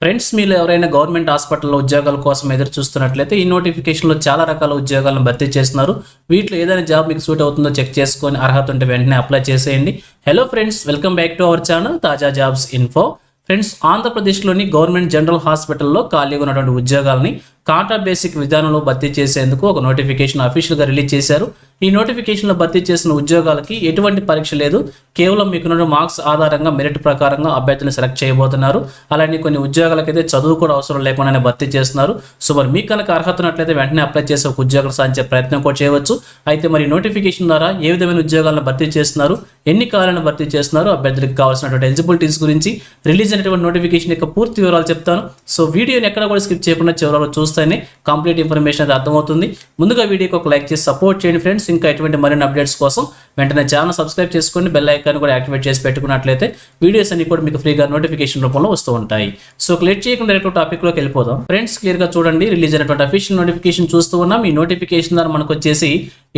Friends మీరు ఎవరైనా government హాస్పిటల్లో ఉద్యోగాల కోసం ఎదురు చూస్తున్నట్లయితే ఈ నోటిఫికేషన్లో చాలా రకాల ఉద్యోగాలను భర్తీ చేస్తున్నారు. వీటిలో ఏదైనా జాబ్ మీకు సూట్ అవుతుందో చెక్ చేసుకొని అర్హత ఉంటే వెంటనే అప్లై చేసేయండి. Hello friends, welcome back to our channel తాజా జాబ్స్ ఇన్ఫో. ఫ్రెండ్స్, ఆంధ్రప్రదేశ్లోని గవర్నమెంట్ జనరల్ హాస్పిటల్లో ఖాళీగా ఉన్నటువంటి ఉద్యోగాలని కాంట్రాక్ట్ బేసిక్ విధానంలో భర్తీ చేసేందుకు ఒక నోటిఫికేషన్ అఫీషియల్గా రిలీజ్ చేశారు. ఈ నోటిఫికేషన్లో భర్తీ చేసిన ఉద్యోగాలకి ఎటువంటి పరీక్ష లేదు, కేవలం మీకున్న మార్క్స్ ఆధారంగా మెరిట్ ప్రకారంగా అభ్యర్థులను సెలెక్ట్ చేయబోతున్నారు. అలానే కొన్ని ఉద్యోగాలకైతే చదువు కూడా అవసరం లేకుండానే భర్తీ చేస్తున్నారు. సో మరి మీకు కనుక అర్హత ఉన్నట్లయితే వెంటనే అప్లై చేసే ఒక ఉద్యోగం సాధించే ప్రయత్నం కూడా చేయవచ్చు. అయితే మరి నోటిఫికేషన్ ద్వారా ఏ విధమైన ఉద్యోగాలను భర్తీ చేస్తున్నారు, ఎన్ని కాలాలను భర్తీ చేస్తున్నారు, అభ్యర్థులకు కావాల్సినటువంటి ఎలిజిబిలిటీస్ గురించి, రిలీజ్ అయినటువంటి నోటిఫికేషన్ యొక్క పూర్తి వివరాలు చెప్తాను. సో వీడియోని ఎక్కడ కూడా స్కిప్ చేయకుండా చివరిలో చూస్తేనే కంప్లీట్ ఇన్ఫర్మేషన్ అయితే అర్థమవుతుంది. ముందుగా వీడియోకి ఒక లైక్ చేసి సపోర్ట్ చేయండి ఫ్రెండ్స్. ఇంకా ఎటువంటి మరిన్ని అప్డేట్స్ కోసం వెంటనే ఛానల్ సబ్స్క్రైబ్ చేసుకొని బెల్ ఐకాన్ కూడా యాక్టివేట్ చేసి పెట్టుకున్నట్లయితే వీడియోస్ అన్ని కూడా మీకు ఫ్రీగా నోటిఫికేషన్ రూపంలో వస్తూ ఉంటాయి. సో లేట్ చేయకుండా డైరెక్ట్ టాపిక్లోకి వెళ్ళిపోదాం. ఫ్రెండ్స్, క్లియర్గా చూడండి, రిలీజ్ అయినటువంటి అఫీషియల్ నోటిఫికేషన్ చూస్తూ ఉన్నాం. ఈ నోటిఫికేషన్ ద్వారా మనకు వచ్చేసి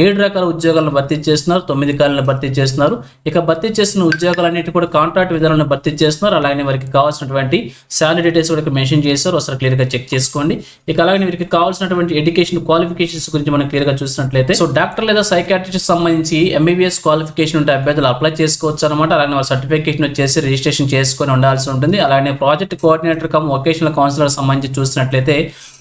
7 రకాల ఉద్యోగాలను భర్తీ చేస్తున్నారు, 9 కాలాలను భర్తీ చేస్తున్నారు. ఇక భర్తీ చేసిన ఉద్యోగాలన్నిటి కూడా కాంట్రాక్ట్ విధానాలను భర్తీ చేస్తున్నారు. అలాగే వారికి కావాల్సినటువంటి శాలరీ డీటెయిల్స్ కూడా మెన్షన్ చేశారు, ఒకసారి క్లియర్గా చెక్ చేసుకోండి. ఇక అలాగే వీరికి కావాల్సినటువంటి ఎడ్యుకేషన్ క్వాలిఫికేషన్స్ గురించి మనం క్లియర్గా చూసినట్లయితే సో డాక్టర్ లేదా సైకాట్రిస్ట్ సంబంధించి ఎంబీబీఎస్ క్వాలిఫికేషన్ ఉంటే అభ్యర్థులు అప్లై చేసుకోవచ్చు అనమాట. అలాగే వాళ్ళ సర్టిఫికేషన్ వచ్చేసి రిజిస్ట్రేషన్ చేసుకొని ఉండాల్సి ఉంటుంది. అలాగే project coordinator cum vocational counsellor సంబంధించి చూసినట్లయితే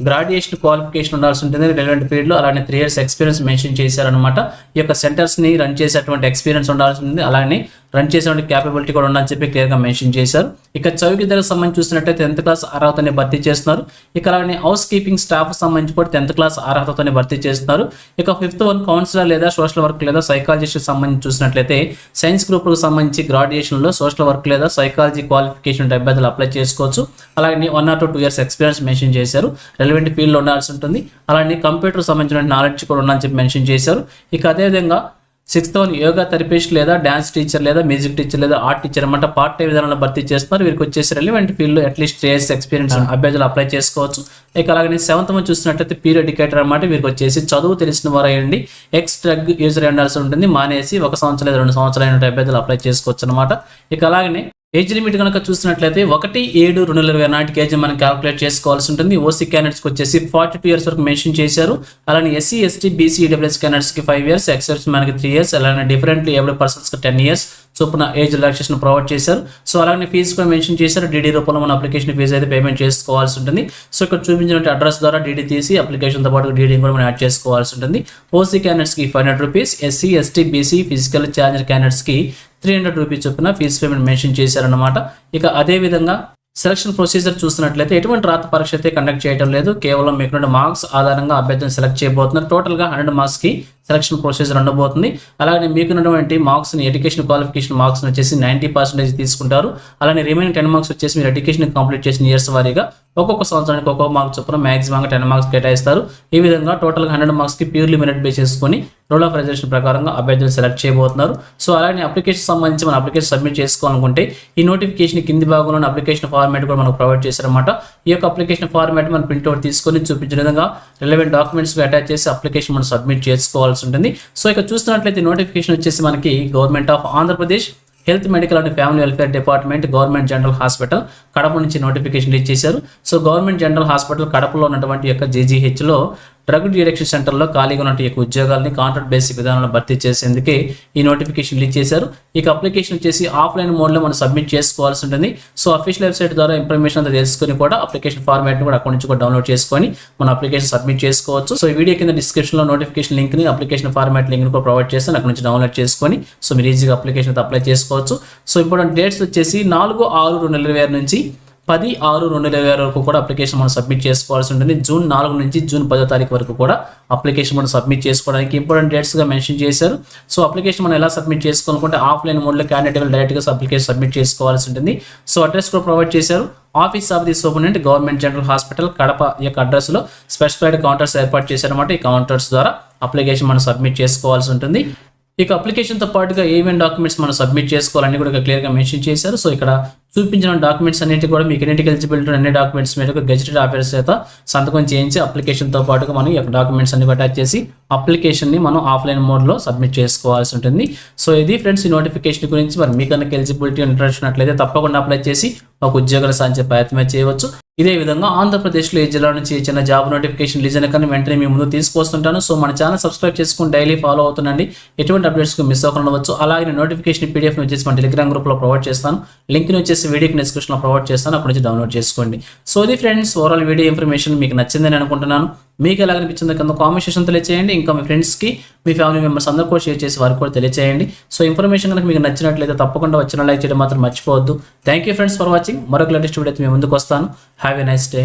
గ్రాడ్యుయేషన్ క్వాలిఫికేషన్ ఉండాల్సి ఉంటుంది రిలవెంట్ పీరియడ్ లో. అలాగే 3 years ఎక్స్పీరియన్స్ మెన్షన్ చేశారు అనమాట. ఈ యొక్క సెంటర్స్ ని రన్ చేసేటువంటి ఎక్స్పీరియన్స్ ఉండాల్సి ఉంది. అలాగే రన్ చేసేటువంటి క్యాపబిలిటీ కూడా ఉండాలని చెప్పి క్లియర్గా మెన్షన్ చేశారు. ఇక చౌకీదారులకు సంబంధించి చూసినట్లయితే 10th క్లాస్ అర్హతని భర్తీ చేస్తున్నారు. ఇక అలాగే హౌస్ కీపింగ్ స్టాఫ్ సంబంధించి కూడా 10th క్లాస్ అర్హతని భర్తీ చేస్తున్నారు. ఇక 5th one కౌన్సిలర్ లేదా సోషల్ వర్క్ లేదా సైకాలజిస్ట్ సంబంధించి చూసినట్లయితే సైన్స్ గ్రూప్లకు సంబంధించి గ్రాడ్యుయేషన్లో సోషల్ వర్క్ లేదా సైకాలజీ క్వాలిఫికేషన్ అభ్యర్థులు అప్లై చేసుకోవచ్చు. అలాగే 1 or 2 years ఎక్స్పీరియన్స్ మెన్షన్ చేశారు, రెలవెంట్ ఫీల్డ్లో ఉండాల్సి ఉంటుంది. అలాగే కంప్యూటర్ సంబంధించిన నాలెడ్జ్ కూడా ఉండాలని చెప్పి మెన్షన్ చేశారు. ఇక అదేవిధంగా 6th one యోగా థెరపిస్ట్ లేదా డాన్స్ టీచర్ లేదా మ్యూజిక్ టీచర్ లేదా ఆర్ట్ టీచర్ అన్నమాట పార్ట్ టైం విధానంలో భర్తీ చేస్తున్నారు. వీరికి వచ్చేసి relevant field at least 3 years experience అభ్యర్థులు అప్లై చేసుకోవచ్చు. ఇక అలాగే 7th one చూసినట్లయితే పీరియడ్ ఎడ్యుకేటర్ అన్నమాట. వీరికి వచ్చేసి చదువు తెలిసిన వారు అయ్యండి, ఎక్స్ డ్రగ్ యూజర్ ఉండాల్సి ఉంటుంది. మానేసి 1 సంవత్సరం లేదా 2 సంవత్సరాలు అభ్యర్థులు అప్లై చేసుకోవచ్చు అనమాట. ఇక అలాగే ఏజ్ లిమిట్ కనుక చూసినట్లయితే 1/7/2020 నాటికి ఏజ్ మనం క్యాలిక్యులేట్ చేసుకోవాల్సి ఉంటుంది. ఓసీ క్యాండిడేట్స్కి వచ్చేసి 42 years వరకు మెన్షన్ చేశారు. అలానే ఎస్సీ ఎస్టీ బీసీ ఈడబ్ల్యూఎస్ క్యాండిడేట్స్కి 5 years, ఎక్సెప్ట్స్ మనకి 3 years, అలానే డిఫరెంట్లీ ఏబుల్డ్ పర్సన్స్కి 10 years చొప్పున ఏజ్ రిలాక్సేషన్ ప్రొవైడ్ చేశారు. సో అలాగే ఫీజు కూడా మెన్షన్ చేశారు. డీడీ రూపంలో మన అప్లికేషన్ ఫీజు అయితే పేమెంట్ చేసుకోవాల్సి ఉంటుంది. సో ఇక్కడ చూపించినటువంటి అడ్రస్ ద్వారా డీడీ తీసి అప్లికేషన్తో పాటు డీడీ కూడా మనం యాడ్ చేసుకోవాల్సి ఉంటుంది. ఓసీ క్యాండిడేట్స్కి 500 rupees, SC ST BC physical challenged క్యాండిడేట్స్కి 300 rupees చొప్పున ఫీజు పేమెంట్ మెన్షన్ చేశారన్నమాట. ఇక అదేవిధంగా సెలక్షన్ ప్రొసీజర్ చూసినట్లయితే ఎటువంటి రాత పరీక్ష అయితే కండక్ట్ చేయడం లేదు, కేవలం మీకు మార్క్స్ ఆధారంగా అభ్యర్థిని సెలెక్ట్ చేయబోతున్నారు. టోటల్గా 100 marksకి సెలక్షన్ ప్రొసీజర్ ఉండబోతుంది. అలాగే మీకున్నటువంటి మార్క్స్ని ఎడ్యుకేషన్ క్వాలిఫికేషన్ మార్క్స్ని వచ్చేసి 90% తీసుకుంటారు. అలానే రిమైనింగ్ 10 marks వచ్చేసి మీరు ఎడ్యుకేషన్ కంప్లీట్ చేసిన ఇయర్స్ వారీగా ఒక్కొక్క సంవత్సరానికి ఒక్కొక్క మార్క్ చొప్పున మ్యాక్సిమంగా 10 marks కేటాయిస్తారు. ఈ విధంగా టోటల్గా 100 marksకి ప్యూర్లీ మెరిట్ బేస్ చేసుకొని రూల్ ఆఫ్ రిజర్వేషన్ ప్రకారంగా అభ్యర్థులు సెలెక్ట్ చేయబోతున్నారు. సో అలాగే అప్లికేషన్ సంబంధించి మన అప్లికేషన్ సబ్మిట్ చేసుకోవాలనుకుంటే ఈ నోటిఫికేషన్ కింది భాగంలో అప్లికేషన్ ఫార్మాట్ కూడా మనకు ప్రొవైడ్ చేశారన్నమాట. ఈ యొక్క అప్లికేషన్ ఫార్మాట్ మనం ప్రింట్అవుట్ తీసుకొని చూపించిన విధంగా రిలవెంట్ డాక్యుమెంట్స్ అటాచ్ చేసి అప్లికేషన్ మనం సబ్మిట్ చేసుకోవాల్సి ఉంటుంది. సో ఇక చూస్తున్నట్లయితే నోటిఫికేషన్ వచ్చేసి మనకి government of Andhra Pradesh health medical and family welfare department government general hospital Kadapa నుంచి నోటిఫికేషన్ రిలీజ్ చేశారు. సో గవర్నమెంట్ జనరల్ హాస్పిటల్ కడపలో ఉన్నటువంటి యొక్క జీజీహెచ్లో డ్రగ్ డిటెక్షన్ సెంటర్లో ఖాళీగా ఉన్న యొక్క ఉద్యోగాలని కాంట్రాక్ట్ బేసిక్ విధానంలో భర్తీ చేసేందుకే ఈ నోటిఫికేషన్ రిలీజ్ చేశారు. ఇక అప్లికేషన్ వచ్చేసి ఆఫ్లైన్ మోడ్లో మనం సబ్మిట్ చేసుకోవాల్సి ఉంటుంది. సో అఫీషియల్ వెబ్సైట్ ద్వారా ఇన్ఫర్మేషన్ అంతా తెలుసుకొని కూడా అప్లికేషన్ ఫార్మాట్ని కూడా అక్కడి నుంచి కూడా డౌన్లోడ్ చేసుకొని మన అప్లికేషన్ సబ్మిట్ చేసుకోవచ్చు. సో ఈ వీడియో కింద డిస్క్రిప్షన్లో నోటిఫికేషన్ లింక్ని అప్లికేషన్ ఫార్మాట్ లింక్ని కూడా ప్రొవైడ్ చేస్తాను, అక్కడ నుంచి డౌన్లోడ్ చేసుకొని సో మీరు ఈజీగా అప్లికేషన్ అయితే అప్లై చేసుకోవచ్చు. సో ఇంపార్టెంట్ డేట్స్ వచ్చేసి 4/6/2020 నుంచి 10/6/2020 వరకు కూడా అప్లికేషన్ మనం సబ్మిట్ చేసుకోవాల్సి ఉంటుంది. జూన్ 4 నుంచి జూన్ 10 వరకు కూడా అప్లికేషన్ మనం సబ్మిట్ చేసుకోవడానికి ఇంపార్టెంట్ డేట్స్గా మెన్షన్ చేశారు. సో అప్లికేషన్ మనం ఎలా సబ్మిట్ చేసుకోవాలనుకుంటే ఆఫ్లైన్ మోడ్లో క్యాండిడేట్ డైరెక్ట్గా అప్లికేషన్ సబ్మిట్ చేసుకోవాల్సి ఉంటుంది. సో అడ్రస్ కూడా ప్రొవైడ్ చేశారు. Office of the superintendent government general hospital Kadapa యొక్క అడ్రస్లో స్పెసిఫైడ్ కౌంటర్స్ ఏర్పాటు చేశారన్నమాట. ఈ కౌంటర్స్ ద్వారా అప్లికేషన్ మనం సబ్మిట్ చేసుకోవాల్సి ఉంటుంది. ఇక అప్లికేషన్తో పాటుగా ఏమేమి డాక్యుమెంట్స్ మనం సబ్మిట్ చేసుకోవాలని కూడా క్లియర్గా మెన్షన్ చేశారు. సో ఇక్కడ చూపించిన డాక్యుమెంట్స్ అన్నింటి కూడా మీకు ఎన్నింటికి ఎలిజిబిలిటీ అన్ని డాక్యుమెంట్స్ మీద గెజిటెడ్ ఆఫీసర్ చేత సంతకం చేయించి అప్లికేషన్తో పాటుగా మనం ఈ యొక్క డాక్యుమెంట్స్ అన్ని అటాచ్ చేసి అప్లికేషన్ని మనం ఆఫ్లైన్ మోడ్లో సబ్మిట్ చేసుకోవాల్సి ఉంటుంది. సో ఇది ఫ్రెండ్స్ ఈ నోటిఫికేషన్ గురించి. మరి మీకు కనుక ఎలిజిబిలిటీ ఇంట్రెస్ట్ ఉన్నట్లయితే తప్పకుండా అప్లై చేసి ఒక ఉద్యోగాలు సాధించే ప్రయత్నమే చేయవచ్చు. ఇదే విధంగా ఆంధ్రప్రదేశ్లో ఈ జిల్లా నుంచి చిన్న జాబ్ నోటిఫికేషన్ రిలీజ్ అయిన కానీ వెంటనే మీ ముందు తీసుకొస్తుంటాను. సో మన ఛానల్ సబ్స్క్రైబ్ చేసుకుని డైలీ ఫాలో అవుతుండండి. ఎటువంటి అప్డేట్స్కి మిస్ అవ్వకుండా ఉండవచ్చు. అలాగే నోటిఫికేషన్ పీడిఎఫ్ని వచ్చేసి మన టెలిగ్రామ్ గ్రూప్లో ప్రొవైడ్ చేస్తాను. లింక్ని వచ్చేసి వీడియోకి డిస్క్రిప్షన్లో ప్రొవైడ్ చేస్తాను. అక్కడ నుంచి డౌన్లోడ్ చేసుకోండి. సో ఇది ఫ్రెండ్స్ ఓవరాల్ వీడియో ఇన్ఫర్మేషన్ మీకు నచ్చిందని అనుకుంటున్నాను. మీకు ఎలా అనిపించిందో కింద కామెంట్ సెక్షన్ తెలియజేయండి. ఇంకా మీ ఫ్రెండ్స్కి మీ ఫ్యామిలీ మెంబర్స్ అందరూ కూడా షేర్ చేసి వారికి కూడా తెలియజేయండి. సో ఇన్ఫర్మేషన్ కనుక మీకు నచ్చినట్లయితే తప్పకుండా వచ్చిన లైక్ చేయడం మాత్రం మర్చిపోవద్దు. Thank you friends for watching. మరొక లేటెస్ట్ వీడియో మీ ముందుకు వస్తాను. Have a nice day.